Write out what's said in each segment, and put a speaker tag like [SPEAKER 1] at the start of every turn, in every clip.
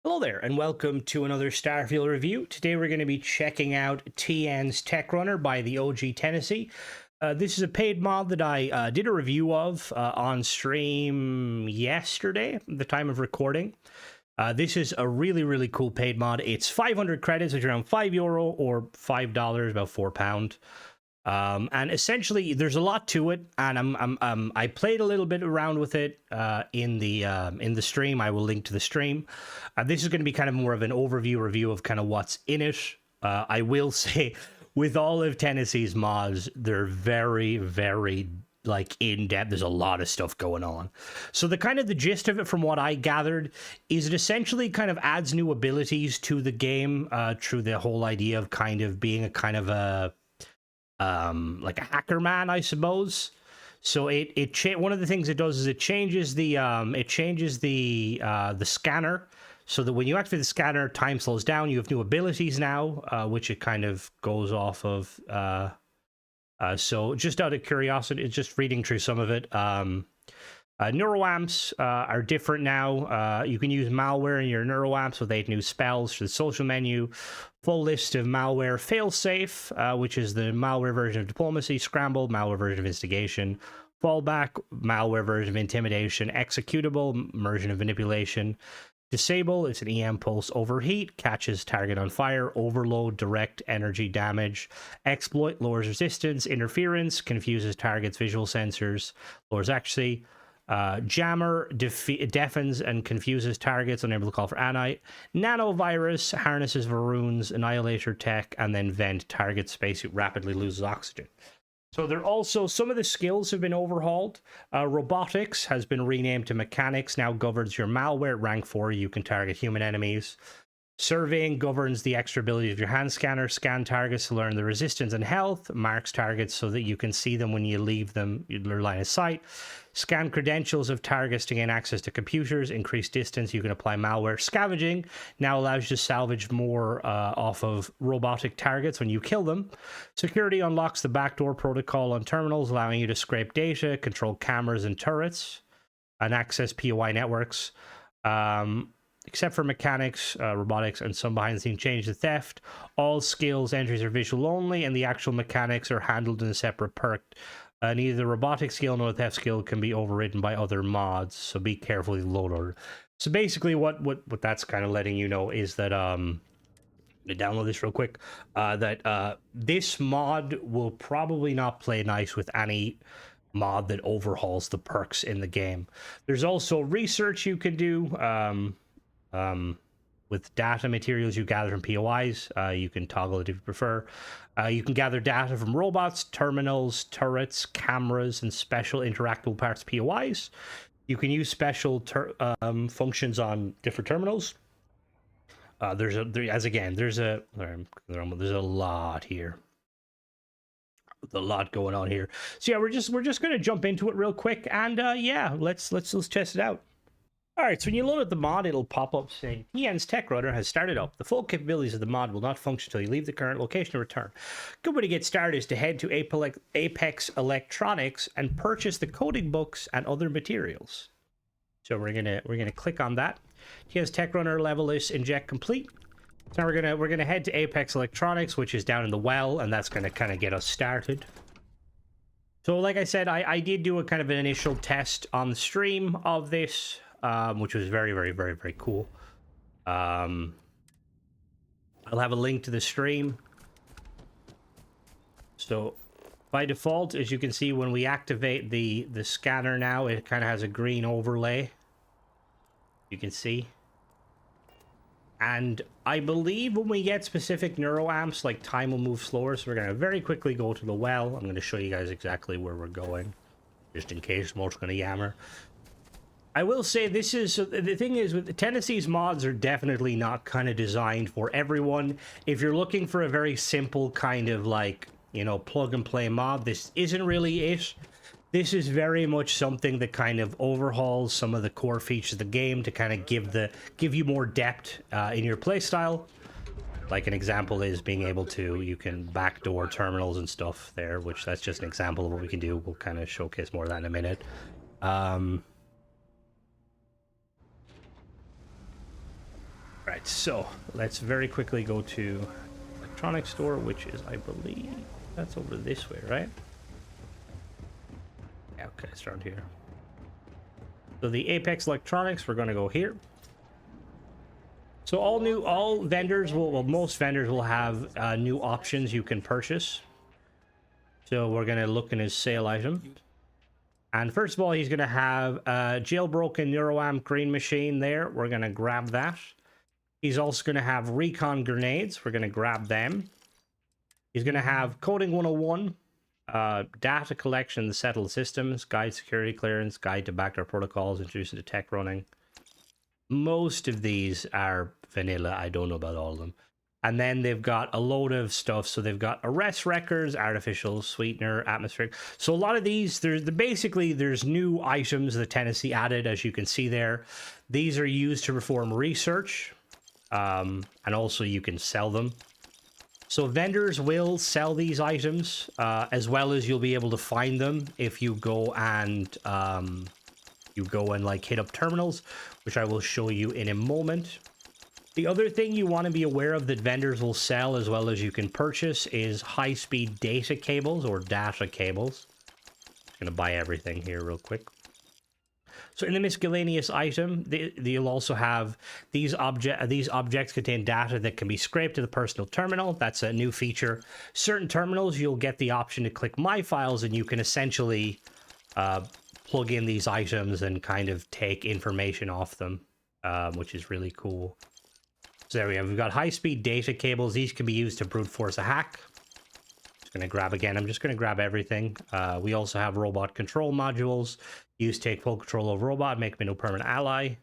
[SPEAKER 1] Hello there, and welcome to another Starfield review. Today we're going to be checking out TN's Techrunner by the OG Tennessee. This is a paid mod that I did a review of on stream yesterday, at the time of recording. This is a really cool paid mod. It's 500 credits, which is around €5 or $5, about £4. And essentially, there's a lot to it, and I played a little bit around with it in the stream. I will link to the stream. This is going to be kind of more of an overview review of kind of what's in it. I will say, with all of Tennessee's mods, they're very like in depth. There's a lot of stuff going on. So the gist of it, from what I gathered, is it essentially kind of adds new abilities to the game through the whole idea of kind of being a kind of a like a hacker man, I suppose. So one of the things it does is it changes the scanner, so that when you activate the scanner, time slows down. You have new abilities now, which it kind of goes off of. So just out of curiosity, it's just reading through some of it. Neuroamps are different now. You can use malware in your neuroamps with 8 new spells to the social menu. Full list of malware: failsafe, which is the malware version of diplomacy; scramble, malware version of instigation; fallback, malware version of intimidation; executable, version of manipulation; disable, it's an EM pulse; overheat, catches target on fire; overload, direct energy damage; exploit, lowers resistance; interference, confuses targets' visual sensors, lowers accuracy; jammer, deafens and confuses targets, unable to call for anite; nanovirus, harnesses Varun's annihilator tech; and then vent, target spacesuit rapidly loses oxygen. So there also, some of the skills have been overhauled. Robotics has been renamed to mechanics, now governs your malware. Rank 4, you can target human enemies. Surveying governs the extra ability of your hand scanner. Scan targets to learn the resistance and health. Marks targets so that you can see them when you leave them your line of sight. Scan credentials of targets to gain access to computers. Increase distance, you can apply malware. Scavenging now allows you to salvage more off of robotic targets when you kill them. Security unlocks the backdoor protocol on terminals, allowing you to scrape data, control cameras and turrets, and access POI networks. Except for mechanics, robotics, and some behind-the-scenes change to theft. All skills entries are visual only, and the actual mechanics are handled in a separate perk. Neither the robotic skill nor the theft skill can be overridden by other mods, so be careful with the load order. So basically what that's kind of letting you know is that, I'm going to download this real quick, that this mod will probably not play nice with any mod that overhauls the perks in the game. There's also research you can do, with data materials you gather from POIs. You can toggle it if you prefer. You can gather data from robots, terminals, turrets, cameras, and special interactable parts of POIs. You can use special functions on different terminals. There's a lot here. A lot going on here. So yeah, we're just gonna jump into it real quick, and yeah, let's test it out. Alright, so when you load up the mod, it'll pop up saying, TN's Techrunner has started up. The full capabilities of the mod will not function until you leave the current location and return. Good way to get started is to head to Apex Electronics and purchase the coding books and other materials. So we're gonna click on that. TN's Techrunner level list inject complete. So now we're gonna head to Apex Electronics, which is down in the well, and that's gonna kind of get us started. So like I said, I did do a kind of an initial test on the stream of this, which was very cool. I'll have a link to the stream. So by default, as you can see, when we activate the scanner now, it kind of has a green overlay, you can see. And I believe when we get specific neuroamps, like, time will move slower. So we're going to very quickly go to the well. I'm going to show you guys exactly where we're going, just in case Mo's going to yammer. I will say, this is the thing is, with Tennessee's mods are definitely not kind of designed for everyone. If you're looking for a very simple kind of, like, you know, plug and play mod, this isn't really it. This is very much something that kind of overhauls some of the core features of the game to kind of give you more depth in your playstyle. Like, an example is being able to, you can backdoor terminals and stuff there, which that's just an example of what we can do. We'll kind of showcase more of that in a minute. right, so let's very quickly go to electronics store, which is, I believe, that's over this way, right? Yeah, okay, it's around here. So the Apex Electronics, we're going to go here. So all vendors will, well, most vendors will have new options you can purchase. So we're going to look in his sale item. And first of all, he's going to have a jailbroken Neuroamp green machine there. We're going to grab that. He's also going to have recon grenades. We're going to grab them. He's going to have coding 101, data collection in the settled systems, guide security clearance, guide to backdoor protocols, introduced to tech running. Most of these are vanilla. I don't know about all of them. And then they've got a load of stuff. So they've got arrest records, artificial sweetener, atmospheric. So a lot of these, there's new items that Tennessee added, as you can see there. These are used to perform research, and also you can sell them. So vendors will sell these items, as well as you'll be able to find them if you go and like hit up terminals, which I will show you in a moment. The other thing you want to be aware of that vendors will sell as well as you can purchase is high-speed data cables or data cables. I'm going to buy everything here real quick. So in the miscellaneous item, you'll also have these objects contain data that can be scraped to the personal terminal. That's a new feature. Certain terminals, you'll get the option to click My Files, and you can essentially plug in these items and kind of take information off them, which is really cool. So there we go. We've got high-speed data cables. These can be used to brute force a hack. Just going to grab again. I'm just going to grab everything. We also have robot control modules. Use take full control over robot, make him a permanent ally.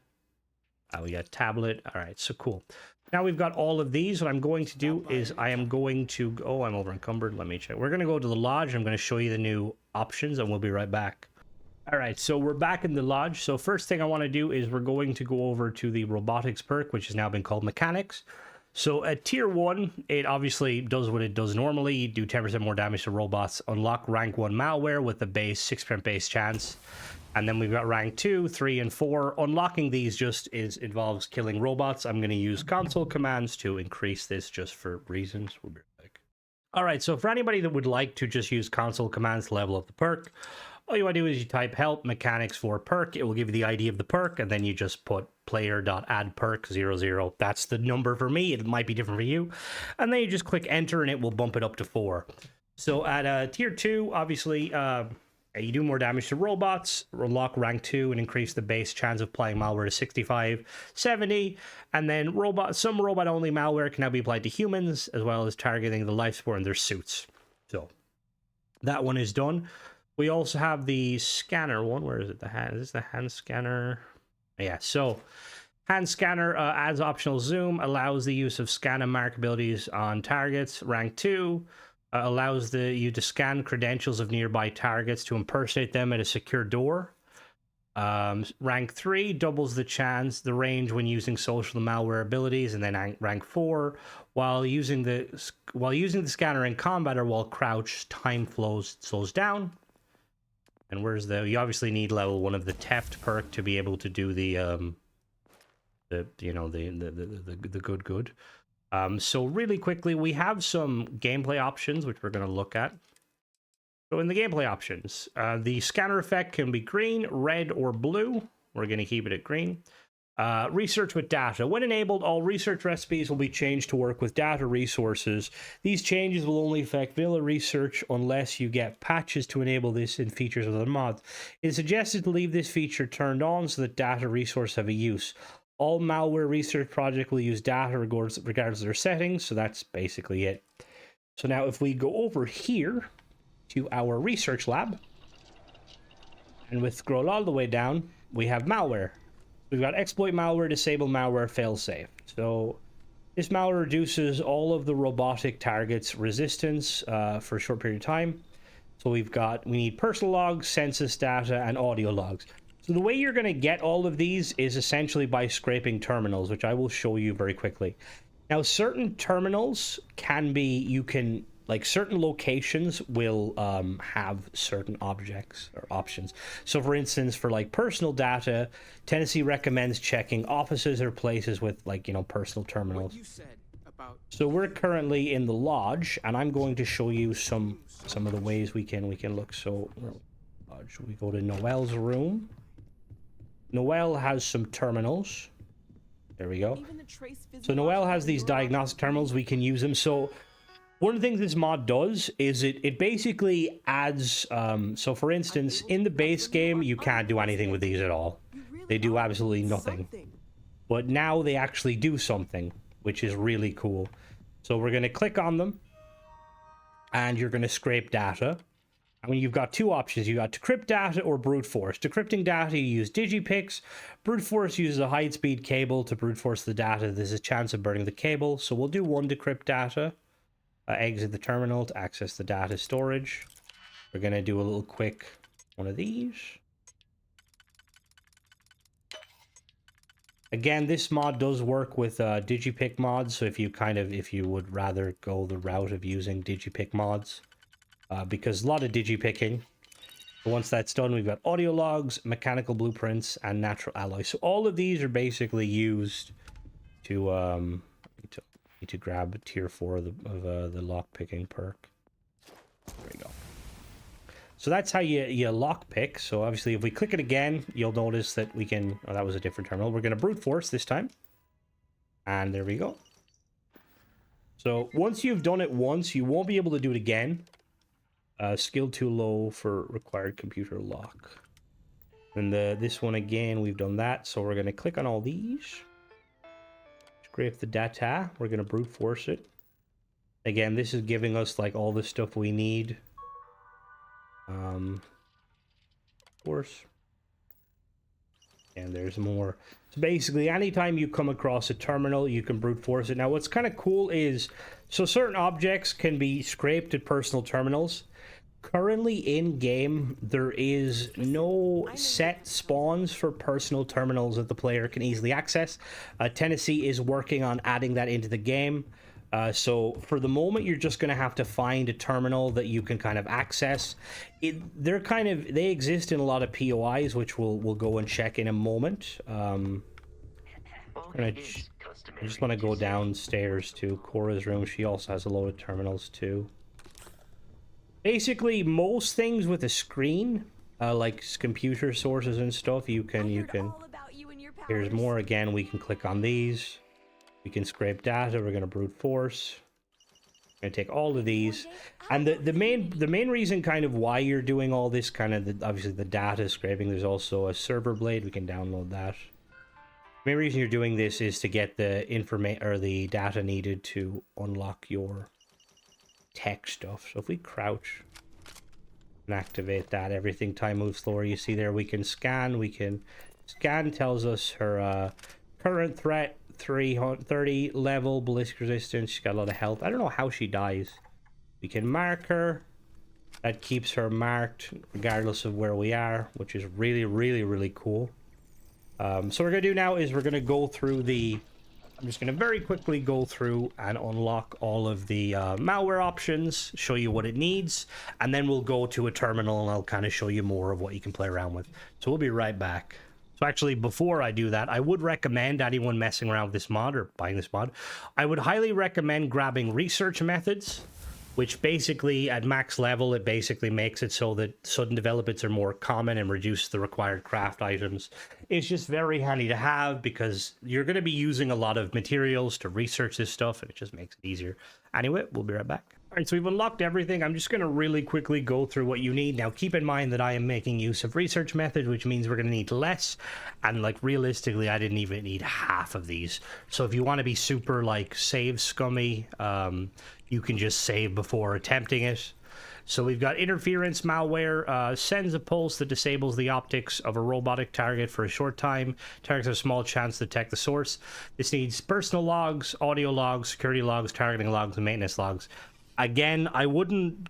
[SPEAKER 1] We got tablet. All right, so cool. Now we've got all of these. What I'm going to do is I am going to go. Oh, I'm over encumbered. Let me check. We're going to go to the lodge. I'm going to show you the new options, and we'll be right back. All right, so we're back in the lodge. So first thing I want to do is we're going to go over to the robotics perk, which has now been called mechanics. So at tier 1, it obviously does what it does normally. You do 10% more damage to robots. Unlock rank 1 malware with the base 6% base chance. And then we've got rank 2, 3, and 4. Unlocking these just involves killing robots. I'm going to use console commands to increase this just for reasons. We'll be back. All right, so for anybody that would like to just use console commands to level up the perk, all you want to do is you type help mechanics for perk. It will give you the ID of the perk, and then you just put player.addperk00. That's the number for me. It might be different for you. And then you just click enter, and it will bump it up to 4. So at tier 2, obviously, you do more damage to robots, unlock rank 2, and increase the base chance of applying malware to 65, 70. And then some robot-only malware can now be applied to humans, as well as targeting the life support in their suits. So that one is done. We also have the scanner one. Where is it? Is this the hand scanner? Yeah, so hand scanner adds optional zoom, allows the use of scan and mark abilities on targets. Rank 2 allows you to scan credentials of nearby targets to impersonate them at a secure door. Rank 3 doubles the range when using social malware abilities, and then rank 4, while using the scanner in combat or while crouched, time slows down. And you obviously need level 1 of the theft perk to be able to do the good. So really quickly, we have some gameplay options which we're going to look at. So in the gameplay options, the scanner effect can be green, red, or blue. We're going to keep it at green. Research with data. When enabled, all research recipes will be changed to work with data resources. These changes will only affect vanilla research unless you get patches to enable this in features of other mods. It is suggested to leave this feature turned on so that data resources have a use. All malware research projects will use data regardless of their settings, so that's basically it. So now if we go over here to our research lab, and we scroll all the way down, we have malware. We've got exploit malware, disable malware, failsafe. So this malware reduces all of the robotic targets' resistance for a short period of time. So we need personal logs, census data, and audio logs. So the way you're going to get all of these is essentially by scraping terminals, which I will show you very quickly. Now, certain terminals you can like certain locations will have certain objects or options. So for instance, for like personal data, Tennessee recommends checking offices or places with like, you know, personal terminals. So we're currently in the lodge, and I'm going to show you some of the ways we can look. So lodge, we go to Noel's room. Noel has some terminals. There we go. So Noel has these diagnostic terminals. We can use them. So one of the things this mod does is it basically adds, so for instance, in the base game, you can't do anything with these at all. They do absolutely nothing. But now they actually do something, which is really cool. So we're going to click on them, and you're going to scrape data. I mean, you've got two options. You got decrypt data or brute force. Decrypting data, you use digipicks. Brute force uses a high-speed cable to brute force the data. There's a chance of burning the cable. So we'll do one decrypt data. Exit the terminal to access the data storage. We're going to do a little quick one of these. Again, this mod does work with digipick mods. So if you would rather go the route of using digipick mods, because a lot of digipicking. Once that's done, we've got audio logs, mechanical blueprints, and natural alloys. So all of these are basically used to need to grab tier 4 of the lockpicking perk. There we go. So that's how you lockpick. So obviously, if we click it again, you'll notice that we can. Oh, that was a different terminal. We're going to brute force this time, and there we go. So once you've done it once, you won't be able to do it again. Skill too low for required computer lock. And this one again, we've done that. So we're going to click on all these. Scrape the data. We're going to brute force it. Again, this is giving us like all the stuff we need. Of course. And there's more. So basically, anytime you come across a terminal, you can brute force it. Now, what's kind of cool is, so certain objects can be scraped at personal terminals. Currently in game, there is no set spawns for personal terminals that the player can easily access. Tennessee is working on adding that into the game. So for the moment, you're just going to have to find a terminal that you can kind of access. They exist in a lot of POIs, which we'll go and check in a moment. I just want to go downstairs to Cora's room. She also has a load of terminals too. Basically, most things with a screen, like computer sources and stuff, you can. Here's more. Again, we can click on these. We can scrape data. We're going to brute force. We're going to take all of these, and the main reason kind of why you're doing all this obviously the data scraping. There's also a server blade. We can download that. The main reason you're doing this is to get the the data needed to unlock your tech stuff. So if we crouch and activate that, everything time moves slower. You see there, we can scan. Scan tells us her current threat, 330 level, ballistic resistance. She's got a lot of health. I don't know how she dies. We can mark her. That keeps her marked regardless of where we are, which is really, really, really cool. So what we're gonna do now is we're gonna go through I'm just going to very quickly go through and unlock all of the malware options, show you what it needs, and then we'll go to a terminal and I'll kind of show you more of what you can play around with. So we'll be right back. So actually, before I do that, I would recommend anyone messing around with this mod or buying this mod, I would highly recommend grabbing research methods, which basically at max level, it basically makes it so that sudden developments are more common and reduce the required craft items. It's just very handy to have because you're going to be using a lot of materials to research this stuff, and it just makes it easier. Anyway, we'll be right back. All right, so we've unlocked everything. I'm just going to really quickly go through what you need. Now, keep in mind that I am making use of research method, which means we're going to need less. And like realistically, I didn't even need half of these. So if you want to be super like save scummy, you can just save before attempting it. So we've got interference malware, sends a pulse that disables the optics of a robotic target for a short time. Targets have a small chance to detect the source. This needs personal logs, audio logs, security logs, targeting logs, and maintenance logs. Again,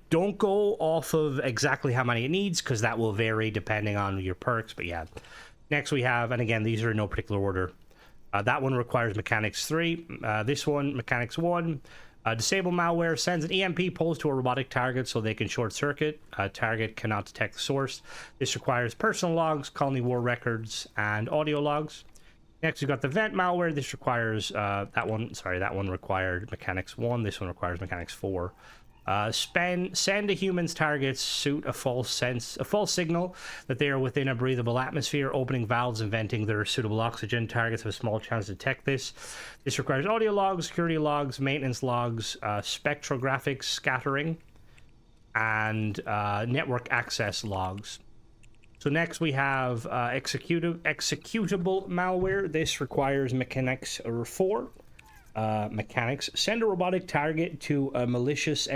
[SPEAKER 1] don't go off of exactly how many it needs, because that will vary depending on your perks, but yeah. Next we have, and again, these are in no particular order. That one requires Mechanics 3. This one, Mechanics 1. Disable malware sends an EMP pulse to a robotic target so they can short circuit. Target cannot detect the source. This requires personal logs, colony war records, and audio logs. Next, we've got the vent malware. This requires that one required mechanics 1. This one requires mechanics 4. Send a human's target's suit a false signal that they are within a breathable atmosphere, opening valves and venting their suitable oxygen. Targets have a small chance to detect this. This requires audio logs, security logs, maintenance logs, spectrographic scattering, and network access logs. So next we have executable malware. This requires mechanics 4. Mechanics. Send a robotic target to a malicious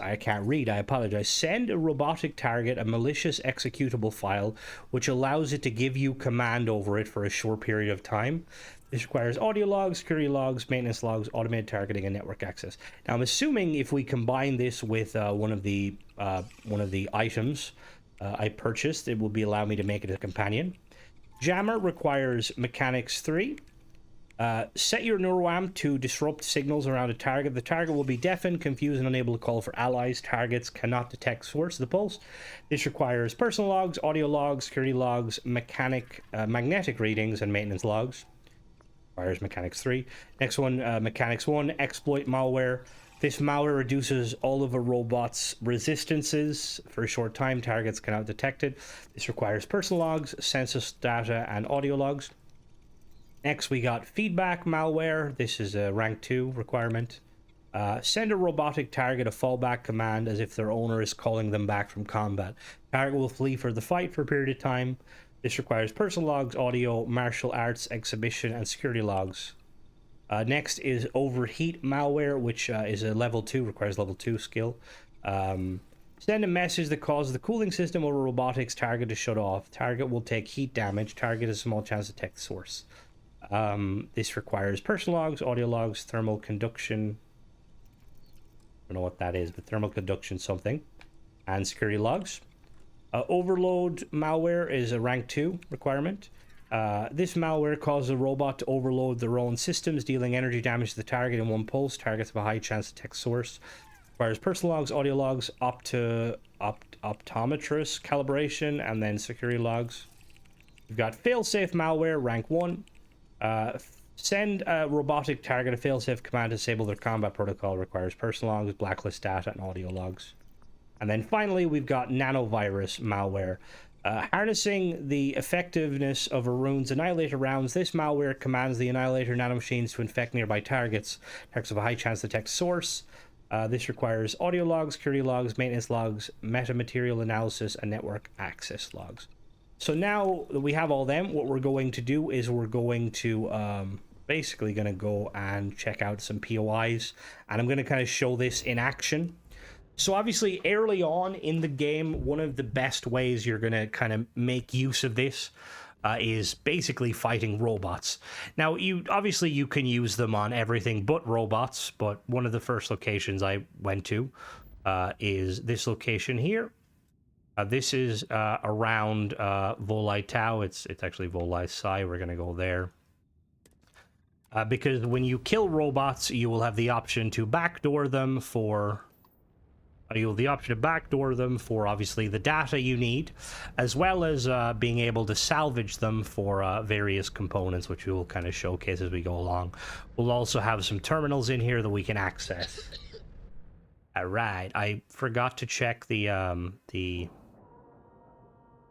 [SPEAKER 1] I can't read, I apologize. Send a robotic target a malicious executable file which allows it to give you command over it for a short period of time. This requires audio logs, security logs, maintenance logs, automated targeting, and network access. Now I'm assuming if we combine this with one of the items I purchased, it will allow me to make it a companion. Jammer requires mechanics 3. Set your Neuroamp to disrupt signals around a target. The target will be deafened, confused, and unable to call for allies. Targets cannot detect source of the pulse. This requires personal logs, audio logs, security logs, magnetic readings, and maintenance logs. Requires mechanics 3. Next one, mechanics 1, exploit malware. This malware reduces all of a robot's resistances for a short time. Targets cannot detect it. This requires personal logs, census data, and audio logs. Next, we got feedback malware. This is a rank 2 requirement. Send a robotic target a fallback command as if their owner is calling them back from combat. Target will flee for the fight for a period of time. This requires personal logs, audio, martial arts, exhibition, and security logs. Next is overheat malware, which is a level 2, requires level 2 skill. Send a message that causes the cooling system of a robotics target to shut off. Target will take heat damage. Target has a small chance to detect the source. This requires personal logs, audio logs, thermal conduction. I don't know what that is, but thermal conduction something. And security logs. Overload malware is a rank 2 requirement. This malware causes a robot to overload their own systems, dealing energy damage to the target in one pulse. Targets have a high chance to detect source. Requires personal logs, audio logs, optometrist calibration, and then security logs. We've got failsafe malware, rank 1. Send a robotic target a failsafe command to disable their combat protocol. Requires personal logs, blacklist data, and audio logs. And then finally, we've got nanovirus malware. Harnessing the effectiveness of Arun's Annihilator rounds, this malware commands the Annihilator nanomachines to infect nearby targets. Targets have a high chance to detect source. This requires audio logs, security logs, maintenance logs, metamaterial analysis, and network access logs. So now that we have all them, what we're going to do is we're going to basically going to go and check out some POIs, and I'm going to kind of show this in action. So obviously early on in the game, one of the best ways you're going to kind of make use of this is basically fighting robots. Now, you can use them on everything but robots, but one of the first locations I went to is this location here. This is around Volai Tau. It's actually Volai Sai. We're going to go there. Because when you kill robots, you will have the option to backdoor them for... You'll have the option to backdoor them for, obviously, the data you need, as well as being able to salvage them for various components, which we will kind of showcase as we go along. We'll also have some terminals in here that we can access. All right. I forgot to check the...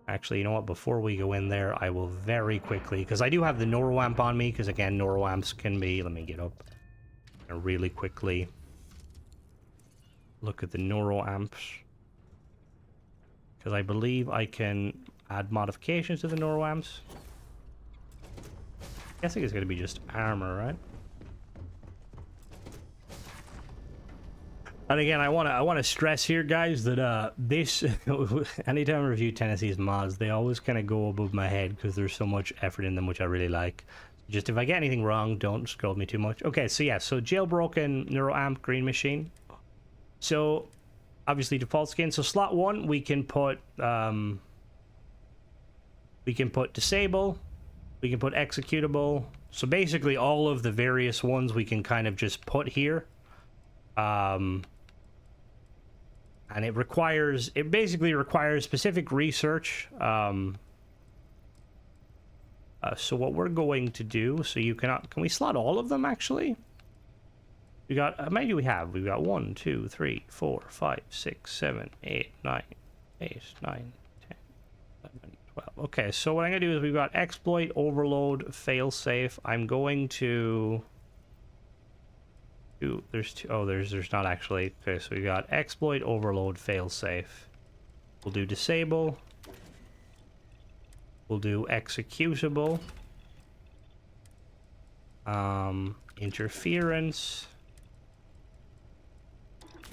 [SPEAKER 1] Actually, you know what? Before we go in there, I will very quickly... Because I do have the Neuroamp on me, because, again, Neuroamps can be... Let me get up. Really quickly... Look at the Neuroamps, because I believe I can add modifications to the Neuroamps. I think it's going to be just armor, right? And again, I want to stress here, guys, that this anytime I review Tennessee's mods, they always kind of go above my head because there's so much effort in them, which I really like. Just if I get anything wrong, don't scold me too much. Okay, so yeah, so jailbroken Neuroamp green machine. So, obviously default skin. So slot 1, we can put disable, we can put executable, So basically all of the various ones we can kind of just put here. And it basically requires specific research. So what we're going to do, so you can we slot all of them actually? We got, how many do we have? We've got 1, 2, 3, 4, 5, 6, 7, 8, 9, 8, 9, 10, 11, 12. Okay, so what I'm gonna do is we've got exploit, overload, failsafe. I'm going to do, there's two, oh, there's not actually. Okay, so we got exploit, overload, failsafe. We'll do disable. We'll do executable. Interference.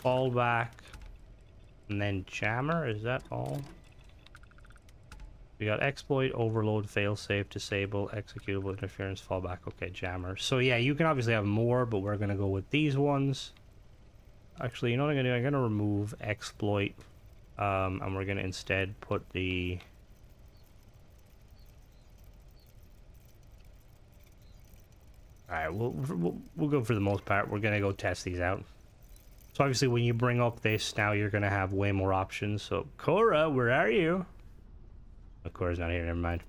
[SPEAKER 1] Fallback. And then jammer, is that all? We got exploit, overload, failsafe, disable, executable, interference, fallback. Okay, jammer. So yeah, you can obviously have more, but we're gonna go with these ones. Actually, you know what I'm gonna do? I'm gonna remove exploit, and we're gonna instead put the... Alright, we'll go for the most part. We're gonna go test these out. So obviously when you bring up this, now you're gonna have way more options. So Cora, where are you? Oh, Cora's not here, never mind.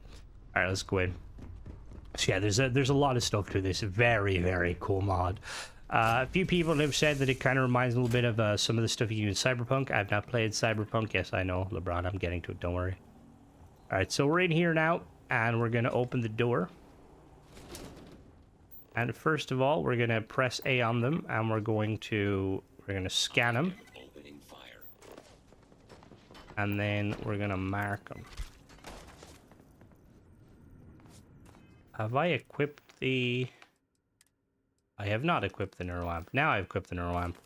[SPEAKER 1] Alright, let's go in. So yeah, there's a lot of stuff to this very, very cool mod. A few people have said that it kind of reminds a little bit of some of the stuff you do in Cyberpunk. I've not played Cyberpunk. Yes, I know, LeBron, I'm getting to it, don't worry. Alright, so we're in here now, and we're gonna open the door. And first of all, we're gonna press A on them, and we're gonna scan them. And then we're gonna mark them. Have I equipped the... I have not equipped the Neuroamp. Now I've equipped the Neuroamp.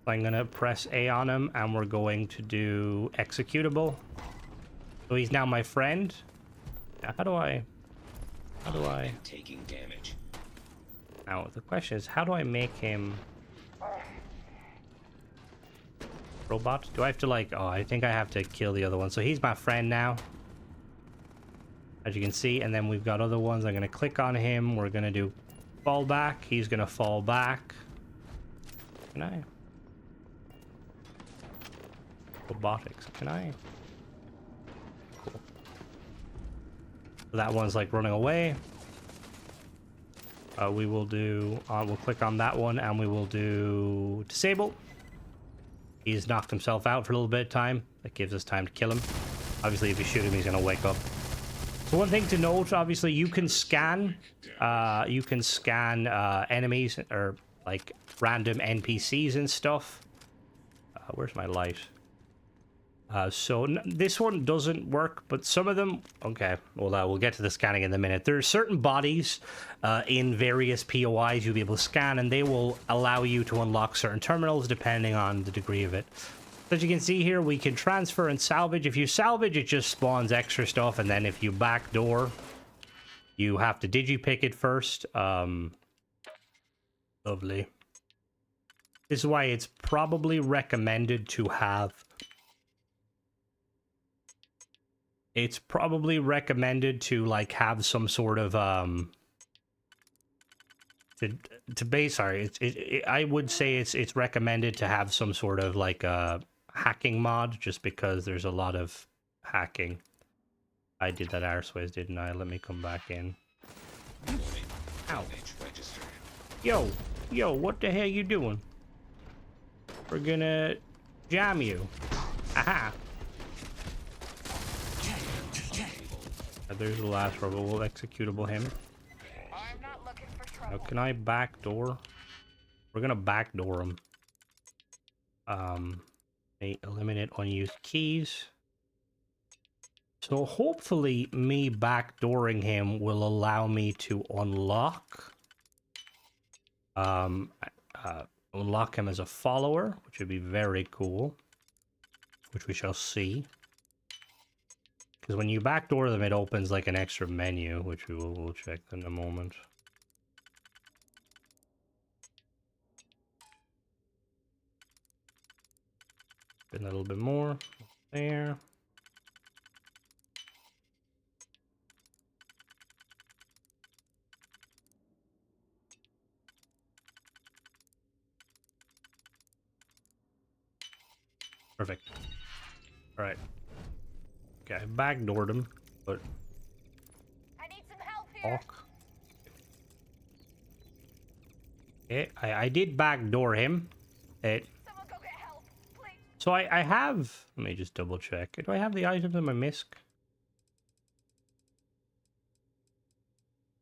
[SPEAKER 1] I'm gonna press A on him, and we're going to do executable. So he's now my friend. Now, how do I
[SPEAKER 2] taking damage.
[SPEAKER 1] Now the question is, how do I make him robot? Do I have to like, oh, I think I have to kill the other one. So he's my friend now, as you can see, and then we've got other ones. I'm gonna click on him. We're gonna do fall back. He's gonna fall back. Can I? Robotics, can I? Cool. So that one's like running away. We will do, we'll click on that one, and we will do disable. He's knocked himself out for a little bit of time. That gives us time to kill him. Obviously, if you shoot him, he's gonna wake up. So one thing to note, obviously, you can scan enemies or like random NPCs and stuff. Where's my light? So this one doesn't work, but some of them... Okay, well, we'll get to the scanning in a minute. There are certain bodies in various POIs you'll be able to scan, and they will allow you to unlock certain terminals depending on the degree of it. So as you can see here, we can transfer and salvage. If you salvage, it just spawns extra stuff, and then if you backdoor, you have to digipick it first. Lovely. This is why it's probably recommended to have... It's probably recommended to like have some sort of I would say it's recommended to have some sort of like a hacking mod, just because there's a lot of hacking. I did that arseways, didn't I? Let me come back in. Ow. Yo, what the hell you doing? We're gonna jam you. Aha. There's the last robot. We'll executable him.
[SPEAKER 3] I'm not looking for trouble.
[SPEAKER 1] Now, can I backdoor? We're gonna backdoor him. Eliminate unused keys. So hopefully me backdooring him will allow me to unlock unlock him as a follower, which would be very cool, which we shall see. Because when you backdoor them, it opens like an extra menu, which we'll check in a moment. Get a little bit more there. Perfect. All right. Okay, I backdoored him, but
[SPEAKER 3] I need some help here.
[SPEAKER 1] fuck. Okay, I did backdoor him.
[SPEAKER 3] Someone go get help, please.
[SPEAKER 1] So I have. Let me just double check. Do I have the items in my MISC?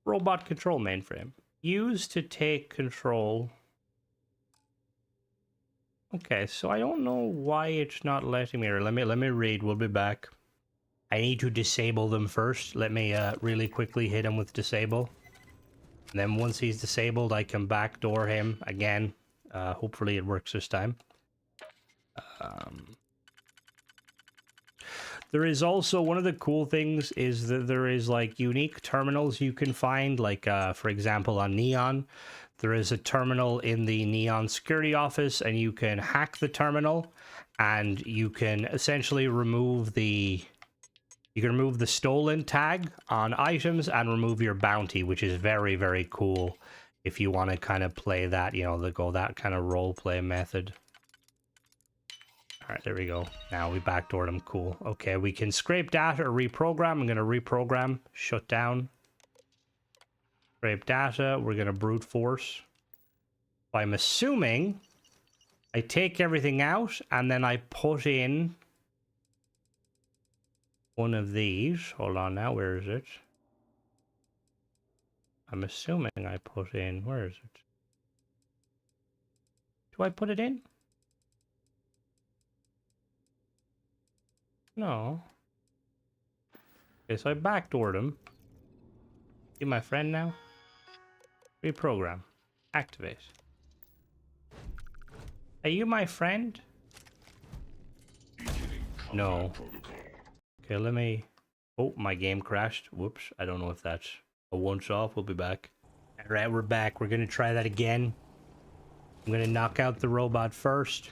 [SPEAKER 1] Robot control mainframe. Used to take control. Okay, so I don't know why it's not letting me. Let me read. We'll be back. I need to disable them first. Let me really quickly hit him with disable. And then once he's disabled, I can backdoor him again. Hopefully it works this time. There is also, one of the cool things is that there is like unique terminals you can find, like for example on Neon. There is a terminal in the Neon security office, and you can hack the terminal, and you can essentially remove the stolen tag on items and remove your bounty, which is very, very cool if you want to kind of play that, you know, that kind of role play method. All right, there we go. Now we backdoored him. Cool. Okay, we can scrape data or reprogram. I'm going to reprogram, shut down, scrape data. We're going to brute force. I'm assuming I take everything out and then I put in one of these. Hold on now, where is it? I'm assuming I put in, where is it? Do I put it in? No. Okay, so I backdoored him. Be my friend now. Reprogram. Activate. Are you my friend? No. Okay, let me... Oh, my game crashed. Whoops. I don't know if that's a once-off. We'll be back. Alright, we're back. We're gonna try that again. I'm gonna knock out the robot first.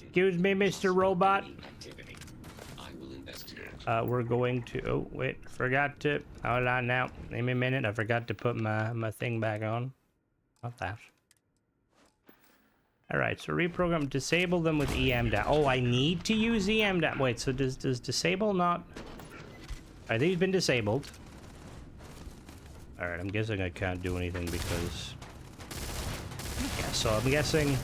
[SPEAKER 1] Excuse me, Mr. Robot. We're going to... Oh, wait. Forgot to... Hold on now. Give me a minute. I forgot to put my thing back on. Not that. Alright, so reprogram. Disable them with EM down. Oh, I need to use EM down. Wait, so does disable not... Alright, these been disabled. Alright, I'm guessing I can't do anything because... Yeah, so I'm guessing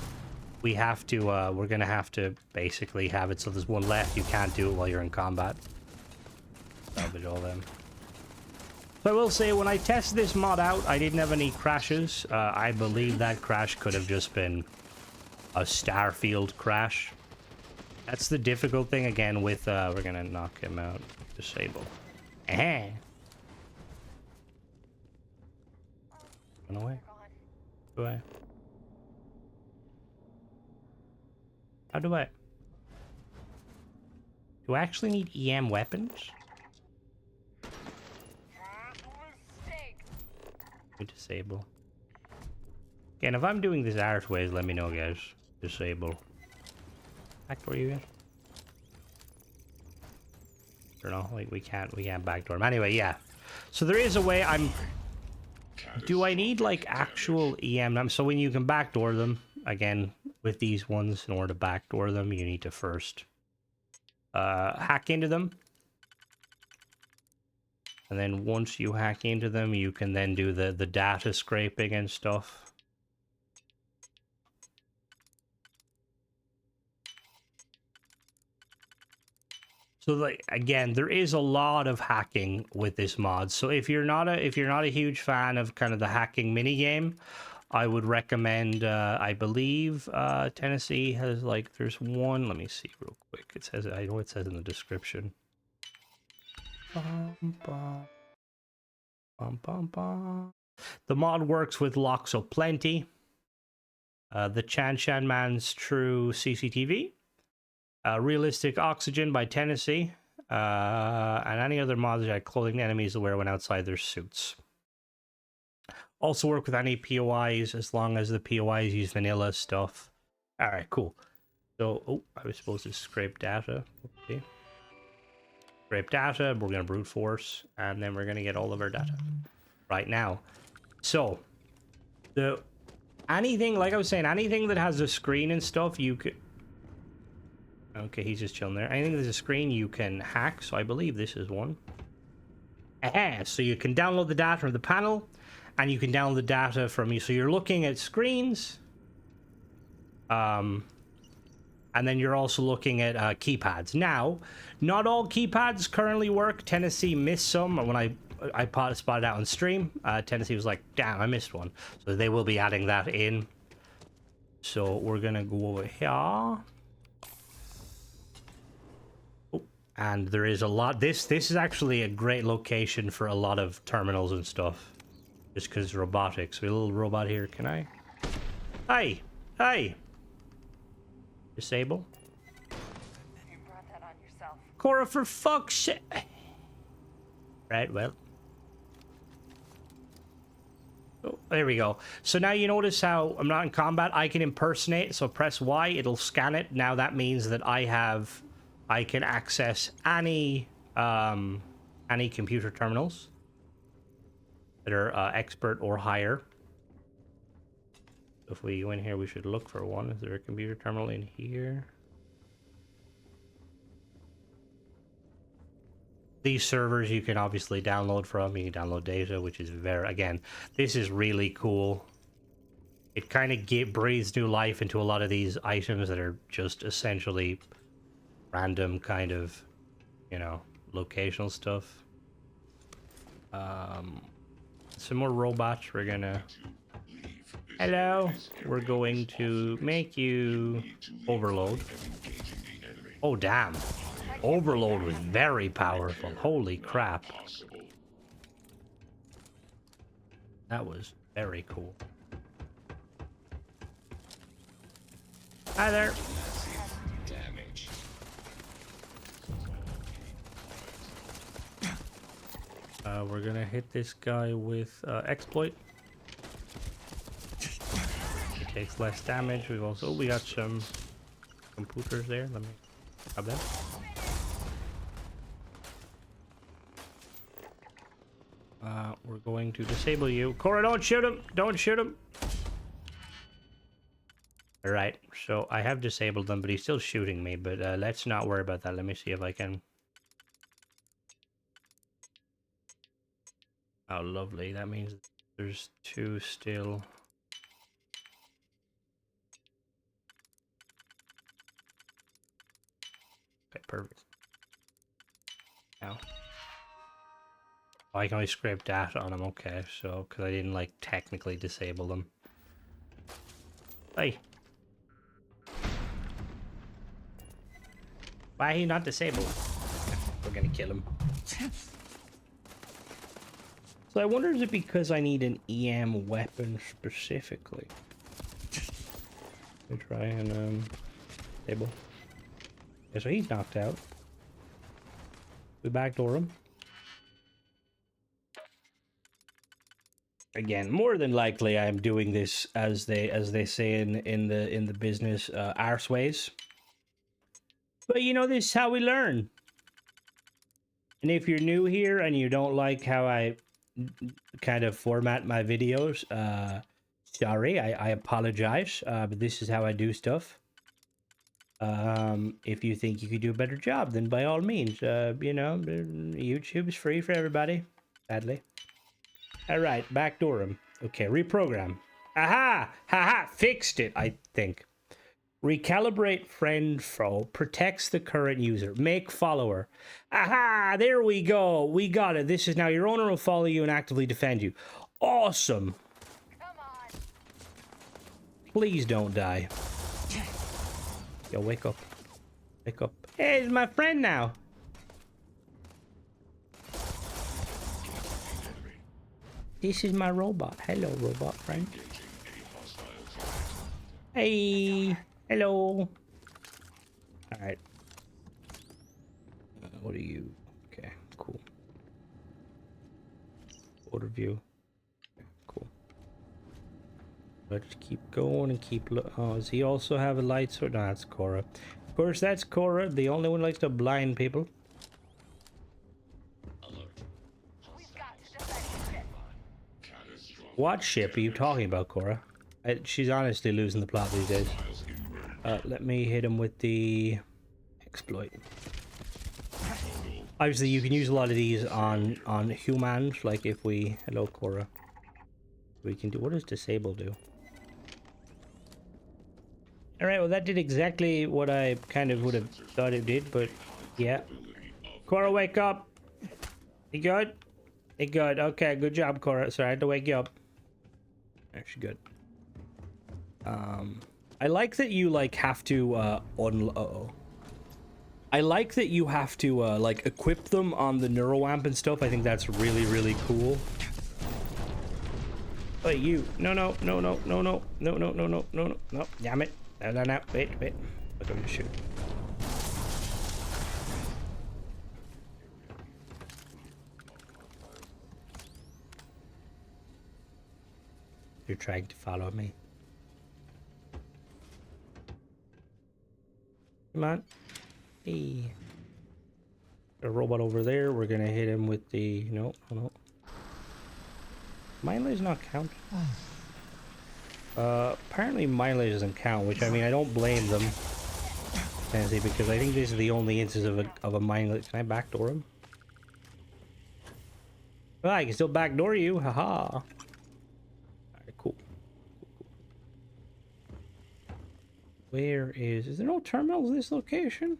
[SPEAKER 1] we have to, we're gonna have to basically have it so there's one left. You can't do it while you're in combat. Salvage all them. So I will say, when I tested this mod out, I didn't have any crashes. I believe that crash could have just been a Starfield crash. That's the difficult thing again with, we're gonna knock him out. Disable. Run away. Do I? How do I? Do I actually need EM weapons? Disable. Again, if I'm doing this art ways, let me know, guys. Disable. Backdoor you again? I don't know. Like we can't backdoor him. Anyway, yeah. So there is a way. Do I need like actual EM? So when you can backdoor them again with these ones, in order to backdoor them, you need to first hack into them. And then once you hack into them, you can then do the data scraping and stuff. So like again, there is a lot of hacking with this mod. So if you're not a huge fan of kind of the hacking mini game, I would recommend I believe Tennessee has like there's one, let me see real quick. It says, I know it says in the description. Bum, bum. Bum, bum, bum. The mod works with locks of plenty. The Chan Chan Man's True CCTV. Realistic Oxygen by Tennessee. And any other mods that clothing enemies to wear when outside their suits. Also work with any POIs as long as the POIs use vanilla stuff. Alright, cool. So, oh, I was supposed to scrape data. Okay. Scrape data, we're going to brute force, and then we're going to get all of our data right now. So, anything, like I was saying, anything that has a screen and stuff, you could... Okay, he's just chilling there. I think there's a screen you can hack, so I believe this is one. Aha! So you can download the data from the panel, and you can download the data from you. So you're looking at screens, and then you're also looking at keypads. Now, not all keypads currently work. Tennessee missed some when I spotted out on stream. Tennessee was like, "Damn, I missed one." So they will be adding that in. So we're gonna go over here. And there is a lot. This is actually a great location for a lot of terminals and stuff, just because robotics. We have a little robot here. Can I? Hey, hey. Disable.
[SPEAKER 3] You brought that on yourself.
[SPEAKER 1] Cora, for fuck's sake. Right. Well. Oh, there we go. So now you notice how I'm not in combat. I can impersonate. So press Y. It'll scan it. Now that means that I can access any computer terminals that are expert or higher. If we go in here, we should look for one. Is there a computer terminal in here? These servers you can obviously download from. You can download data, which is again, this is really cool. It kind of breathes new life into a lot of these items that are just essentially random kind of, you know, locational stuff. Some more robots. We're gonna... Hello. We're going to make you overload. Oh, damn. Overload was very powerful. Holy crap. That was very cool. Hi there.
[SPEAKER 2] Damage.
[SPEAKER 1] We're gonna hit this guy with exploit. It takes less damage. We got some computers there. Let me grab that. We're going to disable you. Cora, don't shoot him! Don't shoot him! Alright, so I have disabled them, but he's still shooting me, but let's not worry about that. Let me see if I can... Oh, lovely. That means there's two still. Okay, perfect. Now. Oh, I can only scrape data on them. Okay, so, because I didn't, like, technically disable them. Hey. Why are you not disabled? We're gonna kill him. So I wonder, is it because I need an EM weapon specifically? Let me try and disable. Okay, so he's knocked out. We backdoor him. Again, more than likely, I'm doing this as they say in the business, arse ways. But you know, this is how we learn. And if you're new here and you don't like how I kind of format my videos, sorry, I apologize. But this is how I do stuff. If you think you could do a better job, then by all means, you know, YouTube is free for everybody, sadly. All right, backdoor him. Okay, reprogram. Aha! Haha! Fixed it, I think. Recalibrate friend foe. Protects the current user. Make follower. Aha! There we go. We got it. This is now your owner will follow you and actively defend you. Awesome.
[SPEAKER 3] Come on.
[SPEAKER 1] Please don't die. Yo, wake up. Wake up. Hey, it's my friend now. This is my robot. Hello, robot friend. Hey. Hello. Alright. What are you? Okay, cool. Order view. Okay, cool. Let's keep going and keep oh, does he also have a light sword? No, that's Cora. Of course, that's Cora, the only one who likes to blind people.
[SPEAKER 3] We've got somebody ship.
[SPEAKER 1] What ship are you talking about, Cora? She's honestly losing the plot these days. Let me hit him with the exploit. Obviously, you can use a lot of these on humans. Like if we hello Cora, we can do. What does disable do? All right, well that did exactly what I kind of would have thought it did, but yeah. Cora, wake up. You good? You good? Okay, good job, Cora. Sorry, I had to wake you up. Actually, good. I like that you like have to I like that you have to like equip them on the Neuroamp and stuff. I think that's really, really cool. Wait, you. No, no, no, no, no, no, no, no, no, no, no, no, no. Damn it. No, no, no. Wait, wait. I'm going to shoot. You're trying to follow me. Come on. Hey. A robot over there. We're gonna hit him with the... No, no. Mileage not count. Apparently mileage doesn't count, which I mean I don't blame them. Fancy, because I think this is the only instance of a mileage. Can I backdoor him? Oh, I can still backdoor you. Haha. Alright, cool. Where is there no terminals in this location?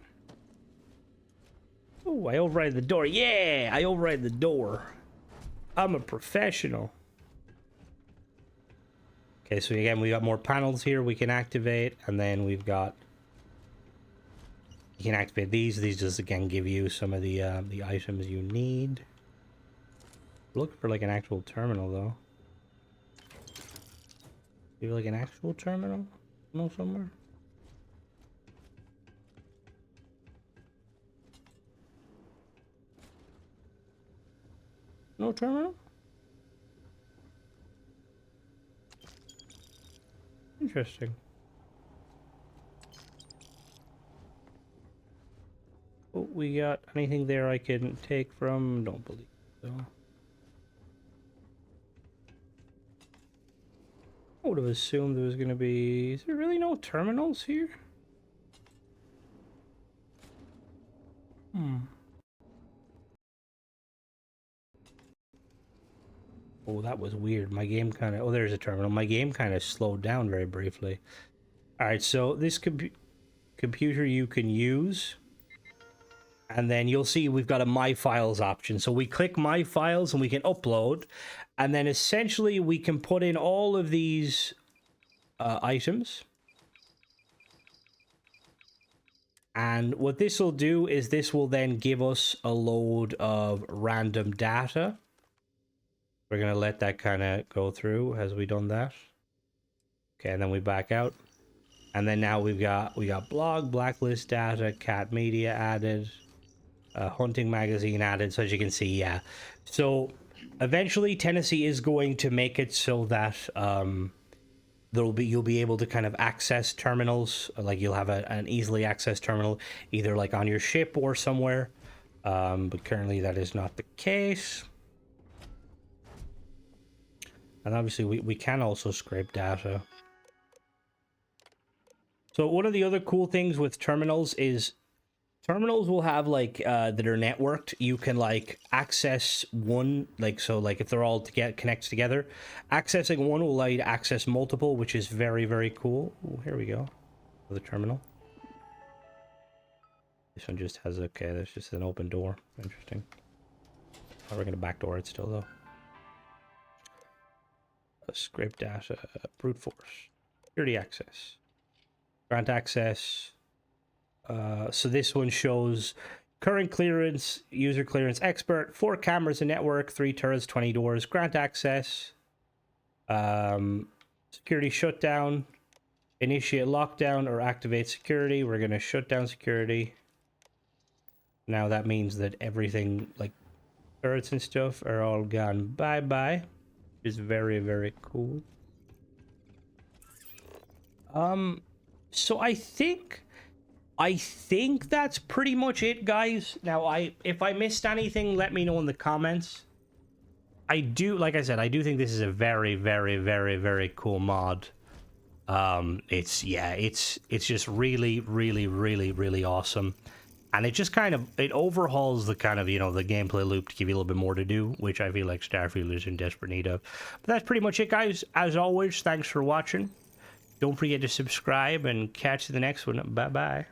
[SPEAKER 1] Oh, I override the door. Yeah, I override the door. I'm a professional. Okay, so again, we got more panels here we can activate, and then we've got... You can activate these. These just, again, give you some of the items you need. We're looking for, like, an actual terminal, though. Maybe, like, an actual terminal? No, somewhere? No terminal? Interesting. Oh, we got anything there I can take from? Don't believe so. I would have assumed there was going to be... Is there really no terminals here? Oh, that was weird. My game kind of... Oh, there's a terminal. My game kind of slowed down very briefly. Alright, so this computer you can use. And then you'll see we've got a My Files option. So we click My Files and we can upload. And then essentially we can put in all of these items. And what this will do is this will then give us a load of random data. We're going to let that kind of go through. Has we done that? Okay, and then we back out. And then now we got blog, blacklist data, cat media added, hunting magazine added. So as you can see, yeah. So eventually Tennessee is going to make it so that you'll be able to kind of access terminals. Like you'll have an easily accessed terminal either like on your ship or somewhere. But currently that is not the case. And obviously we can also scrape data. So one of the other cool things with terminals is terminals will have like that are networked. You can like access one, like, so like if they're all to get connected together, accessing one will allow you to access multiple, which is very, very cool. Ooh, here we go. The terminal. This one just has, okay, there's just an open door. Interesting. Oh, we're gonna backdoor it still though. Scrape data, brute force, security access, grant access. So this one shows current clearance, user clearance expert, 4 cameras and network, 3 turrets, 20 doors, grant access, security shutdown, initiate lockdown or activate security. We're going to shut down security. Now that means that everything like turrets and stuff are all gone bye-bye. Is very, very cool. So I think that's pretty much it, guys. Now if I missed anything, let me know in the comments. Like I said, I do think this is a very, very, very, very cool mod. It's just really, really, really, really awesome. And it just kind of, it overhauls the kind of, you know, the gameplay loop to give you a little bit more to do, which I feel like Starfield is in desperate need of. But that's pretty much it, guys. As always, thanks for watching. Don't forget to subscribe and catch the next one. Bye-bye.